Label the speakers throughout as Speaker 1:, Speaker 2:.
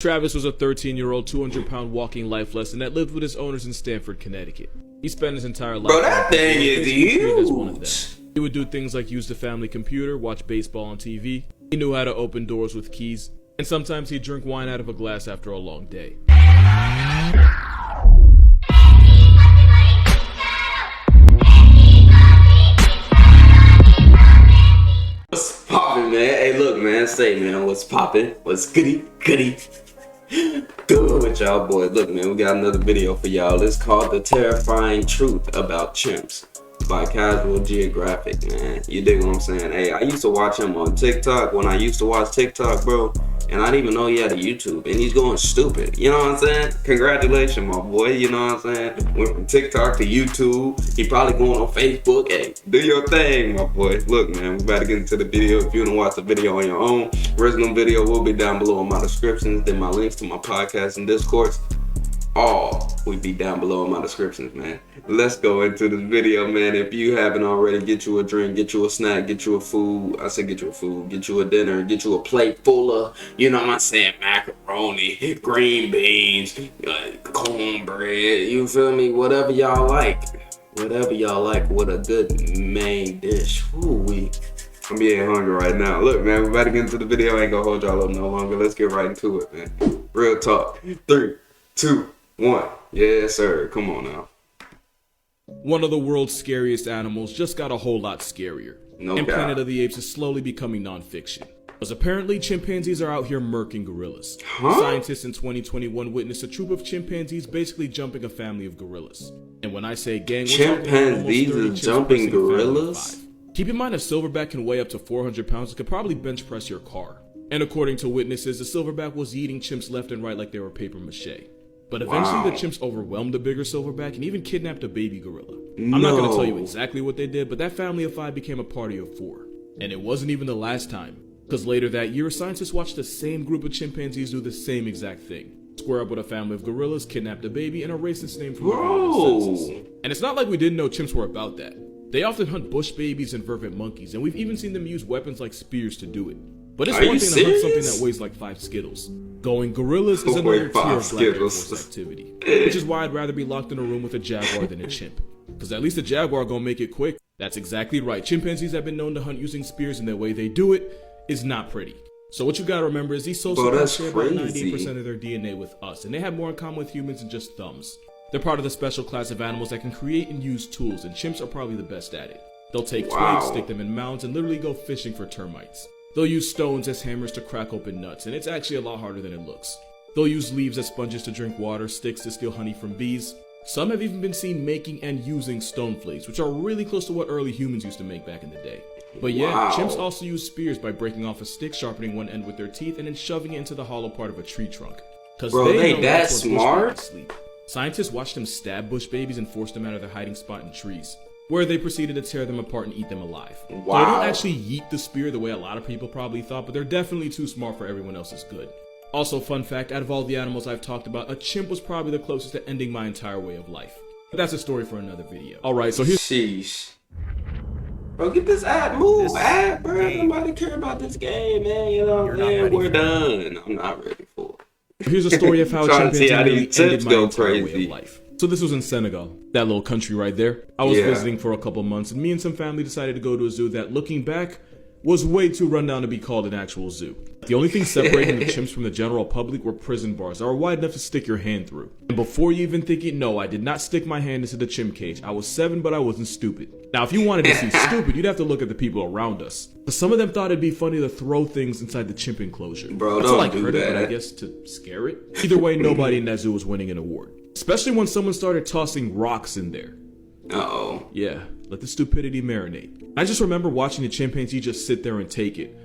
Speaker 1: Travis was a 13-year-old, 200-pound walking life lesson that lived with his owners in Stamford, Connecticut. He spent his entire life...
Speaker 2: Bro, that thing is
Speaker 1: huge! He would do things like use the family computer, watch baseball on TV. He knew how to open doors with keys. And sometimes he'd drink wine out of a glass after a long day.
Speaker 2: What's poppin', man? Hey, look, man. Say, man, what's poppin'? What's goody? Good with y'all, boys. Look, man, we got another video for y'all. It's called The Terrifying Truth About Chimps by Geographic, man. You dig what I'm saying? Hey, I used to watch him on TikTok when I used to watch TikTok, bro. And I didn't even know he had a YouTube. And he's going stupid. You know what I'm saying? Congratulations, my boy. You know what I'm saying? Went from TikTok to YouTube. He probably going on Facebook. Hey, do your thing, my boy. Look, man, we about to get into the video. If you want to watch the video on your own, original video will be down below in my descriptions. Then my links to my podcast and Discourse. All will be down below in my descriptions, man. Let's go into this video, man. If you haven't already, get you a drink, get you a snack, get you a food. I said get you a food, get you a dinner, get you a plate full of, you know what I'm saying, macaroni, green beans, cornbread, you feel me? Whatever y'all like. Whatever y'all like with a good main dish. Ooh-wee. I'm getting hungry right now. Look, man, we're about to get into the video. I ain't gonna hold y'all up no longer. Let's get right into it, man. Real talk. 3, 2, 1. Yes, sir. Come on now.
Speaker 1: One of the world's scariest animals just got a whole lot scarier. And Planet of the Apes is slowly becoming non-fiction. Because apparently chimpanzees are out here murking gorillas. Scientists in 2021 witnessed a troop of chimpanzees basically jumping a family of gorillas. And when I say gang, we're
Speaker 2: chimpanzees is jumping gorillas?
Speaker 1: Keep in mind a silverback can weigh up to 400 pounds and could probably bench press your car. And according to witnesses, the silverback was eating chimps left and right like they were paper mache. But eventually the chimps overwhelmed the bigger silverback and even kidnapped a baby gorilla. I'm not going to tell you exactly what they did, but that family of 5 became a party of 4. And it wasn't even the last time. Because later that year, scientists watched the same group of chimpanzees do the same exact thing. Square up with a family of gorillas, kidnapped a baby, and erased its name from the census. And it's not like we didn't know chimps were about that. They often hunt bush babies and vervet monkeys, and we've even seen them use weapons like spears to do it. But it's one thing to hunt something that weighs like 5 Skittles. Going gorillas is another tier of black Air Force activity. Which is why I'd rather be locked in a room with a jaguar than a chimp. Because at least the jaguar gonna make it quick. That's exactly right. Chimpanzees have been known to hunt using spears, and the way they do it is not pretty. So what you gotta remember is these sociopaths share about 98% of their DNA with us, and they have more in common with humans than just thumbs. They're part of the special class of animals that can create and use tools, and chimps are probably the best at it. They'll take twigs, stick them in mounds, and literally go fishing for termites. They'll use stones as hammers to crack open nuts, and it's actually a lot harder than it looks. They'll use leaves as sponges to drink water, sticks to steal honey from bees. Some have even been seen making and using stone flakes, which are really close to what early humans used to make back in the day. But yeah, chimps also use spears by breaking off a stick, sharpening one end with their teeth, and then shoving it into the hollow part of a tree trunk. Cause they know that smart? Sleep. Scientists watched them stab bush babies and force them out of their hiding spot in trees, where they proceeded to tear them apart and eat them alive. So they don't actually yeet the spear the way a lot of people probably thought, but they're definitely too smart for everyone else's good. Also, fun fact, out of all the animals I've talked about, a chimp was probably the closest to ending my entire way of life. But that's a story for another video. Alright, so here's...
Speaker 2: Sheesh. Bro, get this ad move, ad, bro. Nobody care about this game, man. You know what I'm saying? We're done. I'm not ready for it.
Speaker 1: Here's a story of how chimpanzees really ended my entire way of life. So this was in Senegal, that little country right there. I was visiting for a couple months, and me and some family decided to go to a zoo that, looking back, was way too rundown to be called an actual zoo. The only thing separating the chimps from the general public were prison bars that were wide enough to stick your hand through. And before you even think it, no, I did not stick my hand into the chimp cage. I was 7, but I wasn't stupid. Now, if you wanted to see stupid, you'd have to look at the people around us. But some of them thought it'd be funny to throw things inside the chimp enclosure.
Speaker 2: Bro,
Speaker 1: that's like hurt it, but I guess to scare it. Either way, nobody in that zoo was winning an award. Especially when someone started tossing rocks in there.
Speaker 2: Uh-oh.
Speaker 1: Yeah, let the stupidity marinate. I just remember watching the chimpanzee just sit there and take it.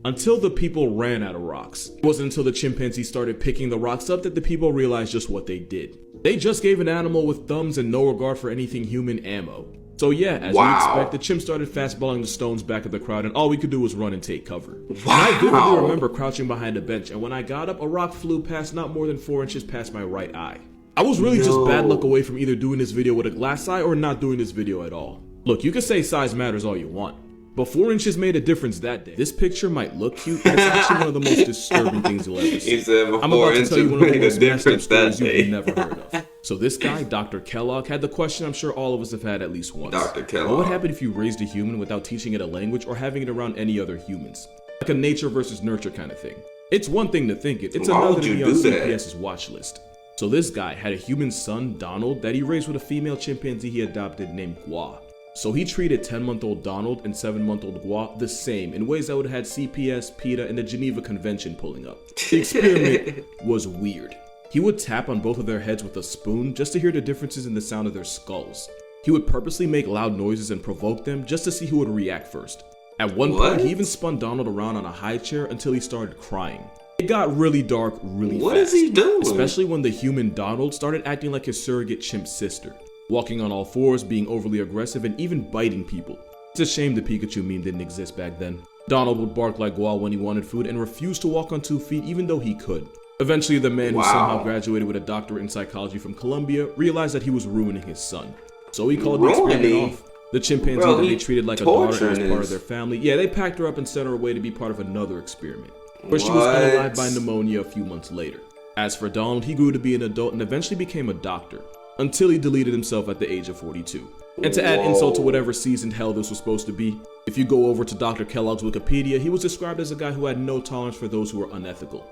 Speaker 1: Until the people ran out of rocks. It wasn't until the chimpanzee started picking the rocks up that the people realized just what they did. They just gave an animal with thumbs and no regard for anything human ammo. So yeah, as you'd expect, the chimp started fastballing the stones back at the crowd, and all we could do was run and take cover. And I vividly remember crouching behind a bench, and when I got up, a rock flew past not more than 4 inches past my right eye. I was really just bad luck away from either doing this video with a glass eye or not doing this video at all. Look, you can say size matters all you want, But 4 inches made a difference that day. This picture might look cute, but it's actually one of the most disturbing things you'll ever see.
Speaker 2: He said
Speaker 1: I'm about to tell you one of the most messed up
Speaker 2: that
Speaker 1: stories
Speaker 2: day.
Speaker 1: you've never heard of. So this guy, Dr. Kellogg, had the question I'm sure all of us have had at least once.
Speaker 2: Dr. Kellogg.
Speaker 1: What would happen if you raised a human without teaching it a language or having it around any other humans? Like a nature versus nurture kind of thing. It's one thing to think it, it's
Speaker 2: Why
Speaker 1: another
Speaker 2: would
Speaker 1: to
Speaker 2: you
Speaker 1: be on
Speaker 2: do that?
Speaker 1: CPS's watch list. So this guy had a human son, Donald, that he raised with a female chimpanzee he adopted named Gua. So he treated 10-month-old Donald and 7-month-old Gua the same in ways that would have had CPS, PETA, and the Geneva Convention pulling up. The experiment was weird. He would tap on both of their heads with a spoon just to hear the differences in the sound of their skulls. He would purposely make loud noises and provoke them just to see who would react first. At one point, he even spun Donald around on a high chair until he started crying. It got really dark really fast.
Speaker 2: What is he doing?
Speaker 1: Especially when the human Donald started acting like his surrogate chimp sister. Walking on all fours, being overly aggressive, and even biting people. It's a shame the Pikachu meme didn't exist back then. Donald would bark like Gua when he wanted food and refused to walk on 2 feet even though he could. Eventually, the man who somehow graduated with a doctorate in psychology from Columbia realized that he was ruining his son. So he called the experiment off. The chimpanzee that they treated like a daughter as part of their family. Yeah, they packed her up and sent her away to be part of another experiment, where she was unalive by pneumonia a few months later. As for Donald, he grew to be an adult and eventually became a doctor, until he deleted himself at the age of 42. And to add insult to whatever seasoned hell this was supposed to be, if you go over to Dr. Kellogg's Wikipedia, he was described as a guy who had no tolerance for those who were unethical.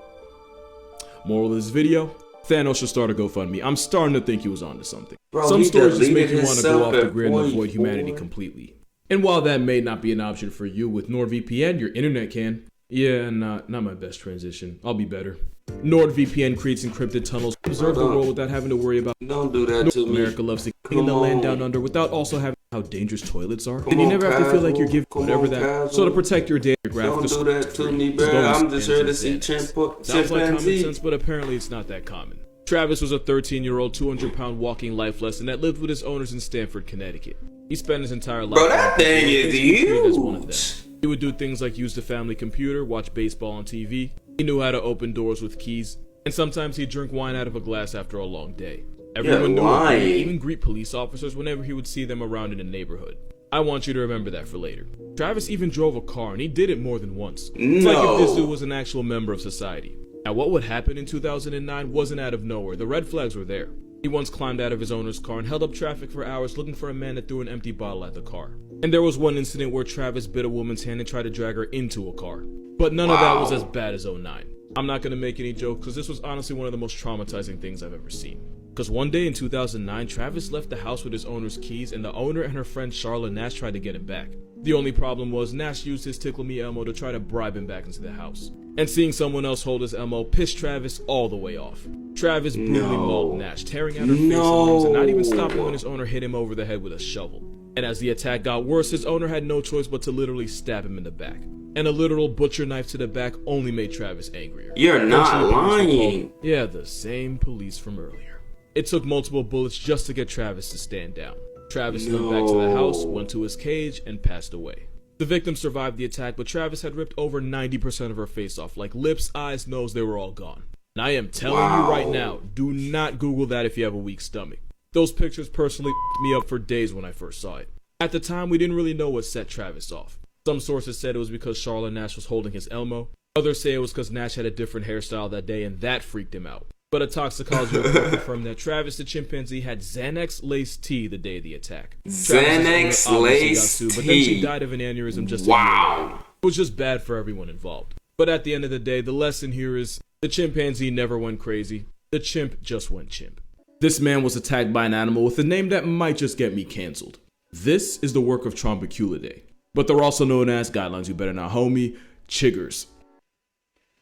Speaker 1: Moral of this video, Thanos should start a GoFundMe. I'm starting to think he was onto something.
Speaker 2: Bro,
Speaker 1: some stories just make you want to go off the
Speaker 2: himself
Speaker 1: grid and
Speaker 2: at
Speaker 1: avoid
Speaker 2: 44.
Speaker 1: humanity completely. And while that may not be an option for you, with NordVPN, your internet can. Yeah, not my best transition. I'll be better. NordVPN creates encrypted tunnels to observe the world without having to worry about.
Speaker 2: Don't do that to me.
Speaker 1: America loves in the land down under without also having how dangerous toilets are. And you never have to feel like you're giving whatever that. So to protect your data graphic,
Speaker 2: don't do that to me, bro. I'm just here to see
Speaker 1: Sounds like common
Speaker 2: chimpanzee.
Speaker 1: sense, but apparently it's not that common. Travis was a 13-year-old, 200-pound walking life lesson that lived with his owners in Stamford, Connecticut. He spent his entire life.
Speaker 2: Bro, that thing is
Speaker 1: as one of them.
Speaker 2: huge.
Speaker 1: He would do things like use the family computer, watch baseball on TV. He knew how to open doors with keys, and sometimes he'd drink wine out of a glass after a long day. Everyone knew him. He'd even greet police officers whenever he would see them around in the neighborhood. I want you to remember that for later. Travis even drove a car, and he did it more than once. It's like if this dude was an actual member of society. Now, what would happen in 2009 wasn't out of nowhere. The red flags were there. He once climbed out of his owner's car and held up traffic for hours looking for a man that threw an empty bottle at the car. And there was one incident where Travis bit a woman's hand and tried to drag her into a car. But none of that was as bad as 09. I'm not going to make any jokes because this was honestly one of the most traumatizing things I've ever seen. Because one day in 2009, Travis left the house with his owner's keys and the owner and her friend Charlotte Nash tried to get him back. The only problem was Nash used his Tickle Me Elmo to try to bribe him back into the house. And seeing someone else hold his Elmo pissed Travis all the way off. Travis brutally mauled Nash, tearing out her face and limbs and not even stopping when his owner hit him over the head with a shovel. And as the attack got worse, his owner had no choice but to literally stab him in the back. And a literal butcher knife to the back only made Travis angrier.
Speaker 2: You're not lying.
Speaker 1: Yeah, the same police from earlier. It took multiple bullets just to get Travis to stand down. Travis went back to the house, went to his cage, and passed away. The victim survived the attack, but Travis had ripped over 90% of her face off, like lips, eyes, nose, they were all gone. And I am telling you right now, do not Google that if you have a weak stomach. Those pictures personally f***ed me up for days when I first saw it. At the time, we didn't really know what set Travis off. Some sources said it was because Charlotte Nash was holding his Elmo. Others say it was because Nash had a different hairstyle that day and that freaked him out. But a toxicology report confirmed that Travis the chimpanzee had Xanax-laced tea the day of the attack.
Speaker 2: Xanax-laced tea.
Speaker 1: But then she died of an aneurysm just a year later. It was just bad for everyone involved. But at the end of the day, the lesson here is the chimpanzee never went crazy. The chimp just went chimp. This man was attacked by an animal with a name that might just get me canceled. This is the work of Trombiculidae. But they're also known as, guidelines you better not homie, chiggers.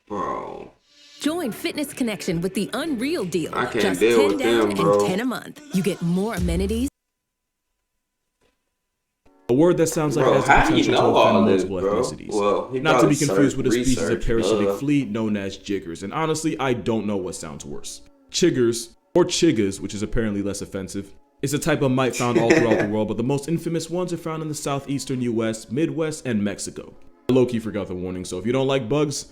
Speaker 2: Bro.
Speaker 3: Join Fitness Connection with the Unreal Deal.
Speaker 2: I can't
Speaker 3: Just
Speaker 2: deal
Speaker 3: 10
Speaker 2: with
Speaker 3: down
Speaker 2: them, bro.
Speaker 3: and 10 a month. You get more amenities.
Speaker 1: A word that sounds like it has the
Speaker 2: how do you
Speaker 1: potential to
Speaker 2: know
Speaker 1: offend
Speaker 2: all this,
Speaker 1: multiple
Speaker 2: bro?
Speaker 1: ethnicities.
Speaker 2: Well, he
Speaker 1: Not to be
Speaker 2: probably
Speaker 1: confused with a species of
Speaker 2: researched,
Speaker 1: parasitic flea known as jiggers. And honestly, I don't know what sounds worse. Chiggers, or chiggas, which is apparently less offensive, is a type of mite found all throughout the world, but the most infamous ones are found in the southeastern US, Midwest, and Mexico. I low-key forgot the warning, so if you don't like bugs,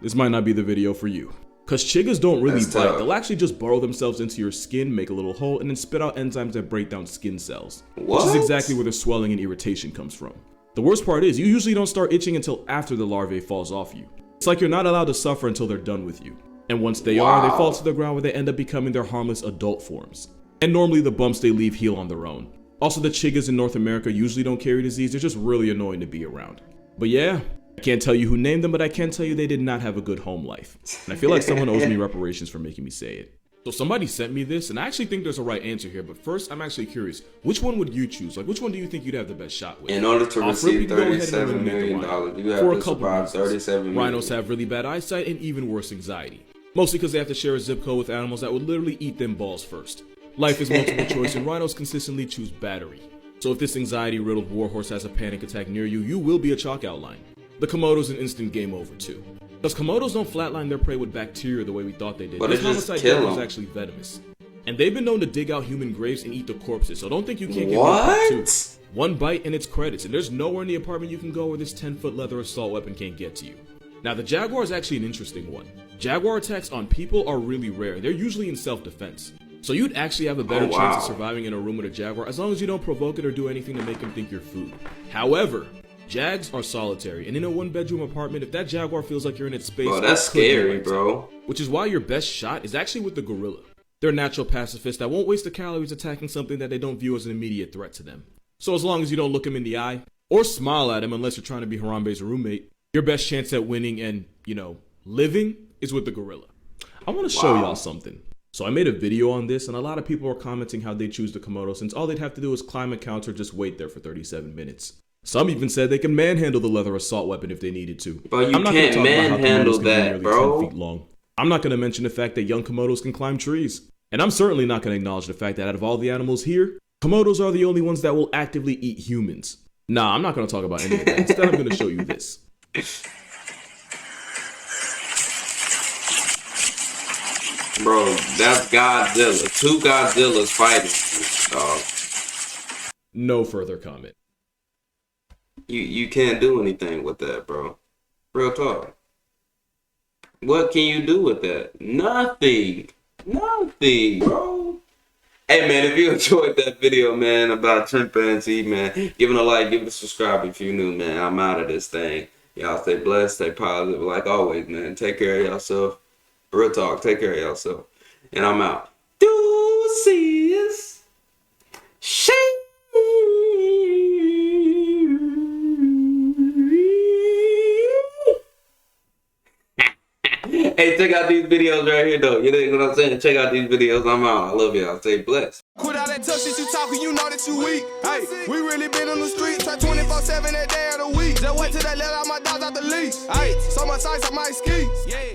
Speaker 1: this might not be the video for you. Cause chiggas don't really bite, they'll actually just burrow themselves into your skin, make a little hole, and then spit out enzymes that break down skin cells.
Speaker 2: What?
Speaker 1: Which is exactly where the swelling and irritation comes from. The worst part is, you usually don't start itching until after the larvae falls off you. It's like you're not allowed to suffer until they're done with you. And once they are, they fall to the ground where they end up becoming their harmless adult forms. And normally the bumps they leave heal on their own. Also, the chiggas in North America usually don't carry disease, they're just really annoying to be around. But yeah, I can't tell you who named them, but I can tell you they did not have a good home life. And I feel like someone owes me reparations for making me say it. So somebody sent me this, and I actually think there's a right answer here, but first, I'm actually curious, which one would you choose? Like, which one do you think you'd have the best shot with?
Speaker 2: In order to receive $37 million, you have to survive 37 million.
Speaker 1: Rhinos have really bad eyesight and even worse anxiety. Mostly because they have to share a zip code with animals that would literally eat them balls first. Life is multiple choice, and rhinos consistently choose battery. So if this anxiety-riddled warhorse has a panic attack near you, you will be a chalk outline. The Komodo's an instant game over too. Because Komodos don't flatline their prey with bacteria the way we thought they did.
Speaker 2: But
Speaker 1: this
Speaker 2: homicide kill
Speaker 1: is actually venomous. And they've been known to dig out human graves and eat the corpses, so don't think you can't get
Speaker 2: what?
Speaker 1: Too. One bite and it's credits, and there's nowhere in the apartment you can go where this 10-foot leather assault weapon can't get to you. Now the jaguar is actually an interesting one. Jaguar attacks on people are really rare. They're usually in self-defense. So you'd actually have a better chance of surviving in a room with a jaguar as long as you don't provoke it or do anything to make him think you're food. However, jags are solitary, and in a one-bedroom apartment, if that jaguar feels like you're in its space,
Speaker 2: bro, that's scary, bro.
Speaker 1: Which is why your best shot is actually with the gorilla. They're natural pacifists that won't waste the calories attacking something that they don't view as an immediate threat to them. So as long as you don't look him in the eye, or smile at him unless you're trying to be Harambe's roommate, your best chance at winning and, living is with the gorilla. I want to show y'all something. So I made a video on this, and a lot of people are commenting how they choose the Komodo since all they'd have to do is climb a counter, just wait there for 37 minutes. Some even said they can manhandle the leather assault weapon if they needed to.
Speaker 2: But you can't manhandle that, bro.
Speaker 1: 10 feet long. I'm not going to mention the fact that young Komodos can climb trees. And I'm certainly not going to acknowledge the fact that out of all the animals here, Komodos are the only ones that will actively eat humans. Nah, I'm not going to talk about any of that. Instead, I'm going to show you this.
Speaker 2: Bro, that's Godzilla. Two Godzillas fighting, dog.
Speaker 1: No further comment.
Speaker 2: You can't do anything with that, bro. Real talk. What can you do with that? Nothing. Nothing, bro. Hey, man, if you enjoyed that video, man, about chimpanzee, man, give it a like, give it a subscribe if you're new, man. I'm out of this thing. Y'all stay blessed, stay positive. Like always, man, take care of yourself. Real talk, take care of yourself. And I'm out. Deuces. Hey, check out these videos right here, though. You know what I'm saying? Check out these videos. I'm out. I love y'all. Stay blessed.
Speaker 4: Quit all that tough shit you talking, you know that you weak. Hey, we really been on the streets, like 24/7 that day of the week. Just wait till they let all my dogs out the leash. Hey, so much ice on my skis. Yeah.